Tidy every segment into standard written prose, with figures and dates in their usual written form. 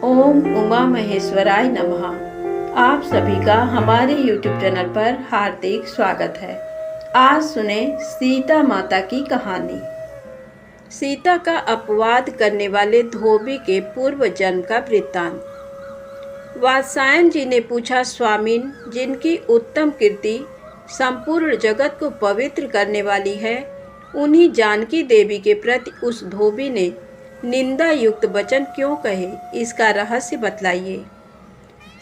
ओम उमा महेश्वराय नमः। आप सभी का हमारे YouTube चैनल पर हार्दिक स्वागत है। आज सुने सीता माता की कहानी। सीता का अपवाद करने वाले धोबी के पूर्व जन्म का वृत्तांत। वात्सायन जी ने पूछा, स्वामिन, जिनकी उत्तम कीर्ति संपूर्ण जगत को पवित्र करने वाली है, उन्हीं जानकी देवी के प्रति उस धोबी ने निंदा युक्त वचन क्यों कहे, इसका रहस्य बतलाइए।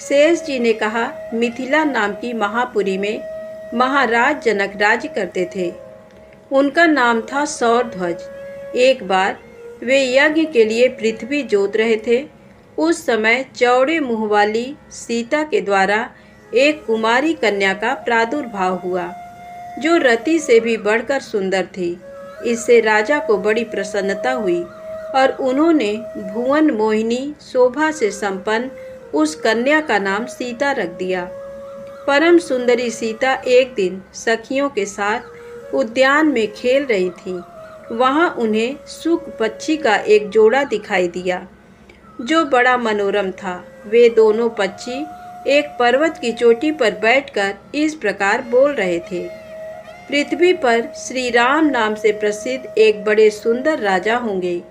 शेष जी ने कहा, मिथिला नाम की महापुरी में महाराज जनक राज्य करते थे। उनका नाम था सौरध्वज। एक बार वे यज्ञ के लिए पृथ्वी जोत रहे थे। उस समय चौड़े मुंह वाली सीता के द्वारा एक कुमारी कन्या का प्रादुर्भाव हुआ, जो रति से भी बढ़कर सुंदर थी। इससे राजा को बड़ी प्रसन्नता हुई और उन्होंने भुवन मोहिनी शोभा से संपन्न उस कन्या का नाम सीता रख दिया। परम सुंदरी सीता एक दिन सखियों के साथ उद्यान में खेल रही थी। वहां उन्हें सुक पक्षी का एक जोड़ा दिखाई दिया, जो बड़ा मनोरम था। वे दोनों पक्षी एक पर्वत की चोटी पर बैठकर इस प्रकार बोल रहे थे, पृथ्वी पर श्री राम नाम से प्रसिद्ध एक बड़े सुंदर राजा होंगे।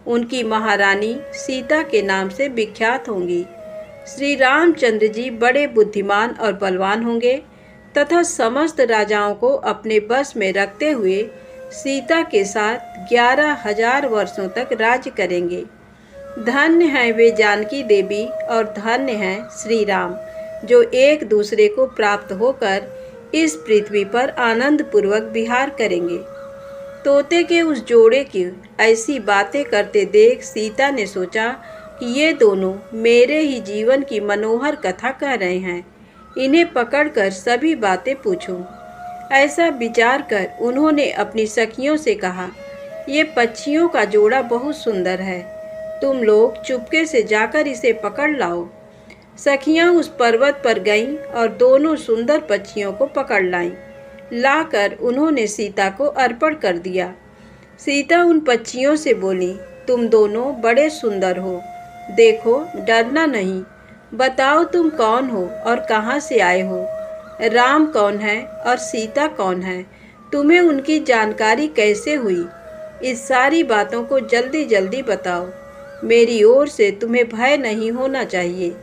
उनकी महारानी सीता के नाम से विख्यात होंगी। श्री रामचंद्र जी बड़े बुद्धिमान और बलवान होंगे तथा समस्त राजाओं को अपने बस में रखते हुए सीता के साथ 11,000 वर्षों तक राज्य करेंगे। धन्य हैं वे जानकी देवी और धन्य हैं श्री राम, जो एक दूसरे को प्राप्त होकर इस पृथ्वी पर आनंद पूर्वक विहार करेंगे। तोते के उस जोड़े की ऐसी बातें करते देख सीता ने सोचा कि ये दोनों मेरे ही जीवन की मनोहर कथा कह रहे हैं। इन्हें पकड़कर सभी बातें पूछूं। ऐसा विचार कर उन्होंने अपनी सखियों से कहा, ये पक्षियों का जोड़ा बहुत सुंदर है, तुम लोग चुपके से जाकर इसे पकड़ लाओ। सखियां उस पर्वत पर गईं और दोनों सुंदर पक्षियों को पकड़ लाईं। लाकर उन्होंने सीता को अर्पण कर दिया। सीता उन पक्षियों से बोली, तुम दोनों बड़े सुंदर हो, देखो डरना नहीं। बताओ तुम कौन हो और कहाँ से आए हो? राम कौन है और सीता कौन है? तुम्हें उनकी जानकारी कैसे हुई? इस सारी बातों को जल्दी जल्दी बताओ। मेरी ओर से तुम्हें भय नहीं होना चाहिए।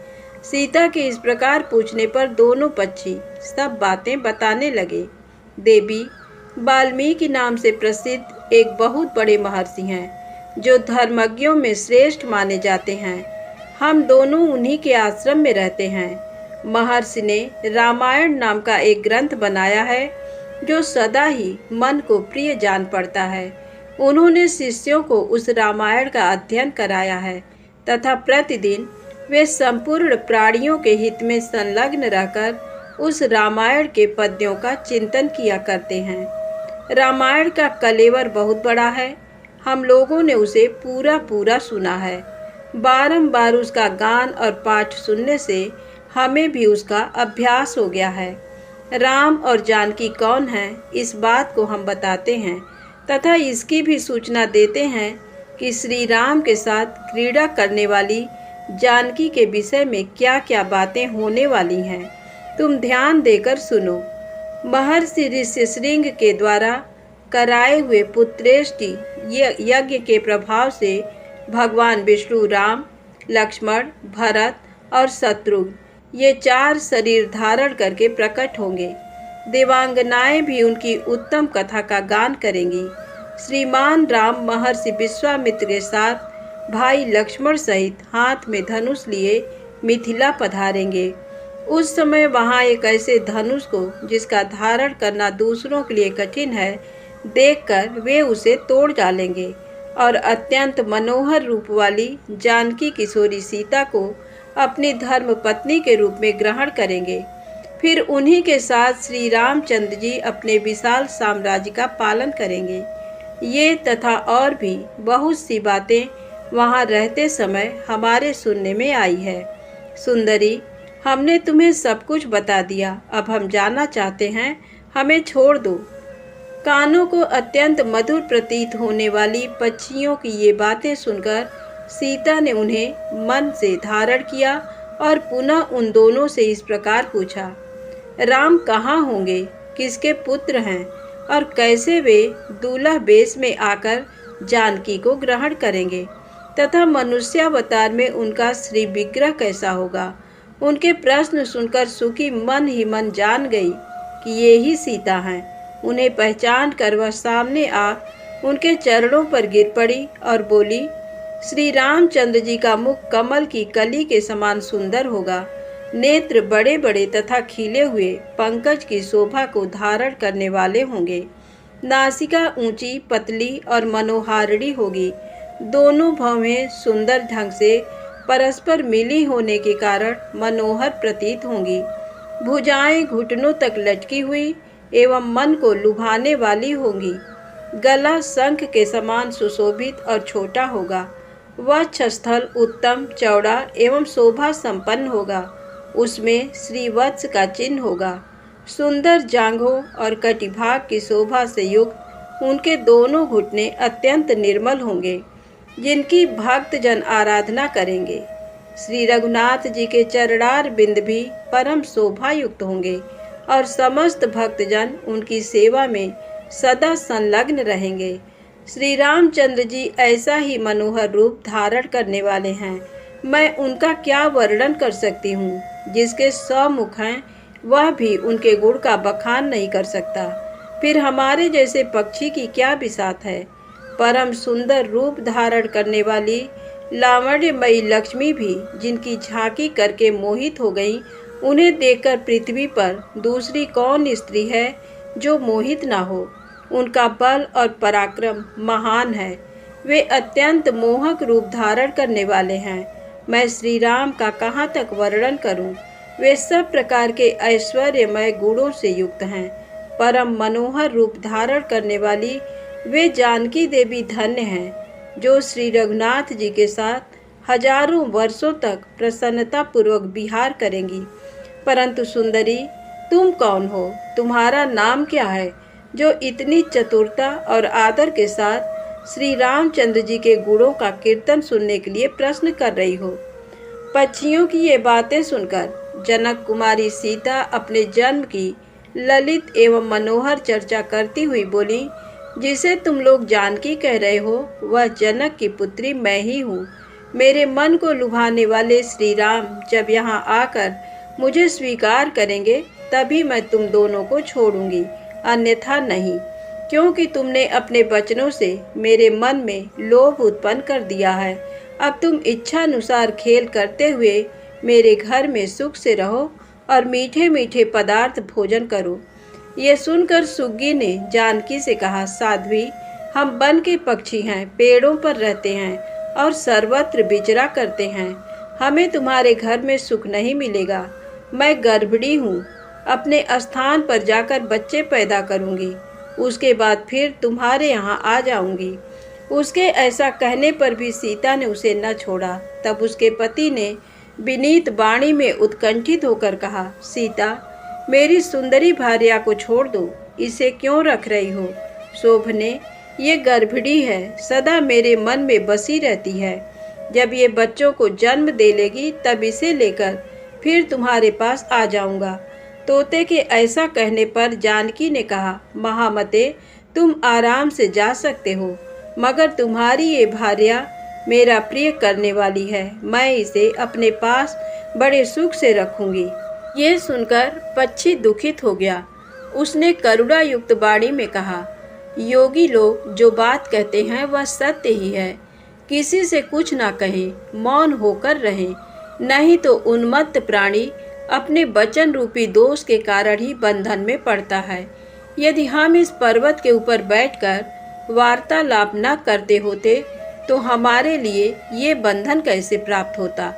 सीता के इस प्रकार पूछने पर दोनों पक्षी सब बातें बताने लगे। देवी, वाल्मीकि नाम से प्रसिद्ध एक बहुत बड़े महर्षि हैं, जो धर्मज्ञों में श्रेष्ठ माने जाते हैं। हम दोनों उन्हीं के आश्रम में रहते हैं। महर्षि ने रामायण नाम का एक ग्रंथ बनाया है, जो सदा ही मन को प्रिय जान पड़ता है। उन्होंने शिष्यों को उस रामायण का अध्ययन कराया है तथा प्रतिदिन वे संपूर्ण प्राणियों के हित में संलग्न रहकर उस रामायण के पद्यों का चिंतन किया करते हैं। रामायण का कलेवर बहुत बड़ा है। हम लोगों ने उसे पूरा पूरा सुना है। बारंबार उसका गान और पाठ सुनने से हमें भी उसका अभ्यास हो गया है। राम और जानकी कौन है, इस बात को हम बताते हैं तथा इसकी भी सूचना देते हैं कि श्री राम के साथ क्रीड़ा करने वाली जानकी के विषय में क्या क्या बातें होने वाली हैं। तुम ध्यान देकर सुनो। महर्षि ऋष्यशृंग के द्वारा कराए हुए पुत्रेष्टि यज्ञ के प्रभाव से भगवान विष्णु राम, लक्ष्मण, भरत और शत्रुघ्न ये 4 शरीर धारण करके प्रकट होंगे। देवांगनाएं भी उनकी उत्तम कथा का गान करेंगी। श्रीमान राम महर्षि विश्वामित्र के साथ भाई लक्ष्मण सहित हाथ में धनुष लिए मिथिला पधारेंगे। उस समय वहां एक ऐसे धनुष को, जिसका धारण करना दूसरों के लिए कठिन है, देखकर वे उसे तोड़ डालेंगे और अत्यंत मनोहर रूप वाली जानकी किशोरी सीता को अपनी धर्म पत्नी के रूप में ग्रहण करेंगे। फिर उन्हीं के साथ श्री रामचंद्र जी अपने विशाल साम्राज्य का पालन करेंगे। ये तथा और भी बहुत सी बातें वहां रहते समय हमारे सुनने में आई है। सुंदरी, हमने तुम्हें सब कुछ बता दिया। अब हम जाना चाहते हैं, हमें छोड़ दो। कानों को अत्यंत मधुर प्रतीत होने वाली पक्षियों की ये बातें सुनकर सीता ने उन्हें मन से धारण किया और पुनः उन दोनों से इस प्रकार पूछा, राम कहाँ होंगे, किसके पुत्र हैं और कैसे वे दूल्हा बेश में आकर जानकी को ग्रहण करेंगे तथा मनुष्यावतार में उनका श्री विग्रह कैसा होगा। उनके प्रश्न सुनकर सुखी मन ही मन जान गई कि ये ही सीता हैं। उन्हें पहचान कर वह सामने आ उनके चरणों पर गिर पड़ी और बोली, श्री रामचंद्र जी का मुख कमल की कली के समान सुंदर होगा। नेत्र बड़े बड़े तथा खिले हुए पंकज की शोभा को धारण करने वाले होंगे। नासिका ऊंची पतली और मनोहारिणी होगी। दोनों भवें सुंदर ढंग से परस्पर मिली होने के कारण मनोहर प्रतीत होंगी। भुजाएं घुटनों तक लटकी हुई एवं मन को लुभाने वाली होंगी। गला शंख के समान सुशोभित और छोटा होगा। वक्षस्थल उत्तम चौड़ा एवं शोभा संपन्न होगा। उसमें श्रीवत्स का चिन्ह होगा। सुंदर जांघों और कटिभाग की शोभा से युक्त उनके दोनों घुटने अत्यंत निर्मल होंगे, जिनकी भक्तजन आराधना करेंगे। श्री रघुनाथ जी के चरणार बिंद भी परम शोभा युक्त होंगे और समस्त भक्तजन उनकी सेवा में सदा संलग्न रहेंगे। श्री रामचंद्र जी ऐसा ही मनोहर रूप धारण करने वाले हैं। मैं उनका क्या वर्णन कर सकती हूँ। जिसके 100 मुख हैं वह भी उनके गुण का बखान नहीं कर सकता। फिर हमारे जैसे पक्षी की क्या बिसात है। परम सुंदर रूप धारण करने वाली लावण्यमयी लक्ष्मी भी जिनकी झांकी करके मोहित हो गई, उन्हें देखकर पृथ्वी पर दूसरी कौन स्त्री है जो मोहित ना हो। उनका बल और पराक्रम महान है। वे अत्यंत मोहक रूप धारण करने वाले हैं। मैं श्री राम का कहाँ तक वर्णन करूं। वे सब प्रकार के ऐश्वर्यमय गुणों से युक्त हैं। परम मनोहर रूप धारण करने वाली वे जानकी देवी धन्य हैं, जो श्री रघुनाथ जी के साथ हजारों वर्षों तक प्रसन्नता पूर्वक विहार करेंगी। परंतु सुंदरी, तुम कौन हो, तुम्हारा नाम क्या है, जो इतनी चतुरता और आदर के साथ श्री रामचंद्र जी के गुणों का कीर्तन सुनने के लिए प्रश्न कर रही हो। पक्षियों की ये बातें सुनकर जनक कुमारी सीता अपने जन्म की ललित एवं मनोहर चर्चा करती हुई बोली, जिसे तुम लोग जानकी कह रहे हो वह जनक की पुत्री मैं ही हूँ। मेरे मन को लुभाने वाले श्री राम जब यहाँ आकर मुझे स्वीकार करेंगे तभी मैं तुम दोनों को छोड़ूंगी, अन्यथा नहीं। क्योंकि तुमने अपने वचनों से मेरे मन में लोभ उत्पन्न कर दिया है। अब तुम इच्छा अनुसार खेल करते हुए मेरे घर में सुख से रहो और मीठे मीठे पदार्थ भोजन करो। ये सुनकर सुग्गी ने जानकी से कहा, साध्वी, हम वन के पक्षी हैं, पेड़ों पर रहते हैं और सर्वत्र विचरा करते हैं। हमें तुम्हारे घर में सुख नहीं मिलेगा। मैं गर्भिणी हूँ, अपने स्थान पर जाकर बच्चे पैदा करूँगी, उसके बाद फिर तुम्हारे यहाँ आ जाऊँगी। उसके ऐसा कहने पर भी सीता ने उसे न छोड़ा। तब उसके पति ने विनीत वाणी में उत्कंठित होकर कहा, सीता, मेरी सुंदरी भार्या को छोड़ दो, इसे क्यों रख रही हो। शोभने, ये गर्भिणी है, सदा मेरे मन में बसी रहती है। जब ये बच्चों को जन्म दे लेगी तब इसे लेकर फिर तुम्हारे पास आ जाऊंगा। तोते के ऐसा कहने पर जानकी ने कहा, महामते, तुम आराम से जा सकते हो, मगर तुम्हारी ये भार्या मेरा प्रिय करने वाली है। मैं इसे अपने पास बड़े सुख से रखूंगी। ये सुनकर पक्षी दुखित हो गया। उसने करुणा युक्त वाणी में कहा, योगी लोग जो बात कहते हैं वह सत्य ही है। किसी से कुछ ना कहें, मौन होकर रहें, नहीं तो उन्मत्त प्राणी अपने वचन रूपी दोष के कारण ही बंधन में पड़ता है। यदि हम इस पर्वत के ऊपर बैठकर वार्तालाप न करते होते तो हमारे लिए ये बंधन कैसे प्राप्त होता।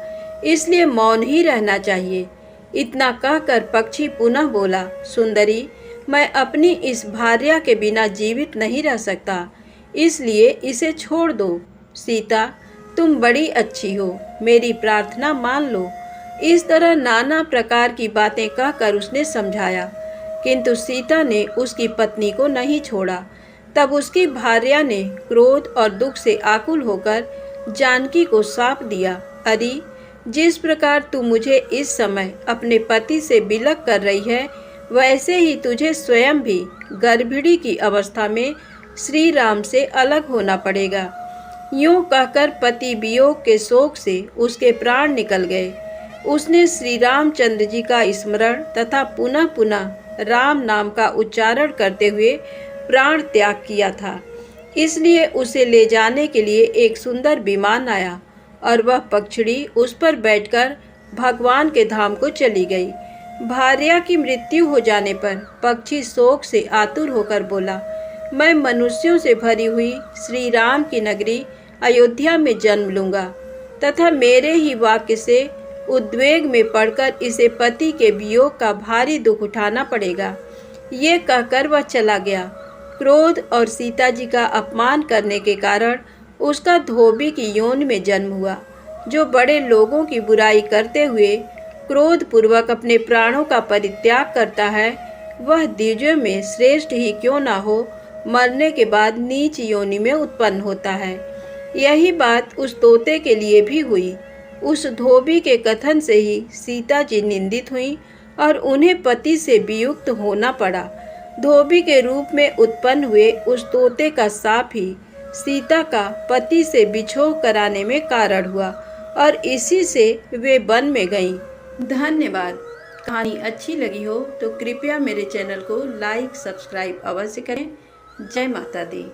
इसलिए मौन ही रहना चाहिए। इतना कहकर पक्षी पुनः बोला, सुंदरी, मैं अपनी इस भार्या के बिना जीवित नहीं रह सकता, इसलिए इसे छोड़ दो। सीता, तुम बड़ी अच्छी हो, मेरी प्रार्थना मान लो। इस तरह नाना प्रकार की बातें कहकर उसने समझाया, किंतु सीता ने उसकी पत्नी को नहीं छोड़ा। तब उसकी भार्या ने क्रोध और दुख से आकुल होकर जानकी को शाप दिया, अरे जिस प्रकार तू मुझे इस समय अपने पति से विलग कर रही है, वैसे ही तुझे स्वयं भी गर्भिणी की अवस्था में श्री राम से अलग होना पड़ेगा। यूं कहकर पति वियोग के शोक से उसके प्राण निकल गए। उसने श्री रामचंद्र जी का स्मरण तथा पुनः पुनः राम नाम का उच्चारण करते हुए प्राण त्याग किया था। इसलिए उसे ले जाने के लिए एक सुंदर विमान आया और वह पक्षड़ी उस पर बैठकर भगवान के धाम को चली गई। भार्या की मृत्यु हो जाने पर पक्षी शोक से आतुर होकर बोला, मैं मनुष्यों से भरी हुई श्री राम की नगरी अयोध्या में जन्म लूंगा तथा मेरे ही वाक्य से उद्वेग में पड़कर इसे पति के वियोग का भारी दुख उठाना पड़ेगा। ये कहकर वह चला गया। क्रोध और सीता जी का अपमान करने के कारण उसका धोबी की योनि में जन्म हुआ। जो बड़े लोगों की बुराई करते हुए क्रोध पूर्वक अपने प्राणों का परित्याग करता है, वह द्विजों में श्रेष्ठ ही क्यों ना हो, मरने के बाद नीच योनि में उत्पन्न होता है। यही बात उस तोते के लिए भी हुई। उस धोबी के कथन से ही सीता जी निंदित हुई और उन्हें पति से वियुक्त होना पड़ा। धोबी के रूप में उत्पन्न हुए उस तोते का शाप ही सीता का पति से बिछोह कराने में कारण हुआ और इसी से वे वन में गईं। धन्यवाद। कहानी अच्छी लगी हो तो कृपया मेरे चैनल को लाइक सब्सक्राइब अवश्य करें। जय माता दी।